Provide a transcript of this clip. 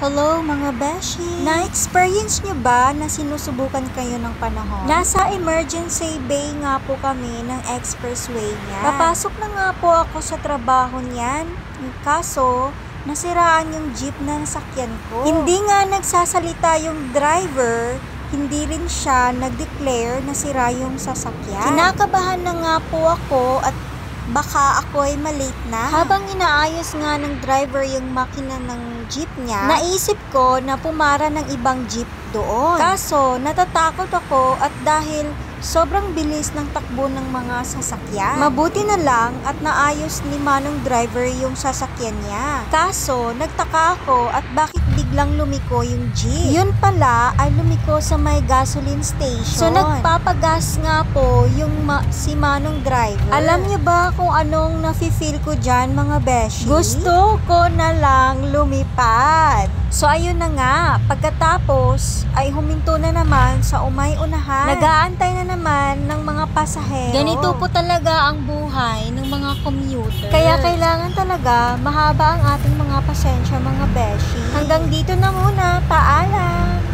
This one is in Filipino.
Hello mga beshi! Na-experience nyo ba na sinusubukan kayo ng panahon? Nasa emergency bay nga po kami ng expressway niya. Papasok na nga po ako sa trabaho niyan. Kaso, nasiraan yung jeep na nasakyan ko. Hindi nga nagsasalita yung driver, hindi rin siya nag-declare na sira yung sasakyan. Kinakabahan na nga po ako at baka ako ay malate na. Habang inaayos nga ng driver yung makina ng jeep niya, naisip ko na pumara ng ibang jeep doon. Kaso, natatakot ako at dahil sobrang bilis ng takbo ng mga sasakyan. Mabuti na lang at naayos ni manong driver yung sasakyan niya. Kaso, nagtaka ako at bakit biglang lumiko yung jeep. Yun pala ay lumiko sa may gasoline station. So, nagpapagas nga po yung si manong driver. Alam niyo ba kung anong nafe-feel ko dyan mga beshi? Gusto ko na lang lumipad. So, ayun na nga. Pagkatapos, ay huminto na naman sa umay-unahan. Nag-aantay na naman ng mga pasahero. Ganito po talaga ang buhay ng mga commuter. Kaya kailangan talaga mahaba ang ating mga pasensya mga beshi. Hanggang dito na muna. Paalam!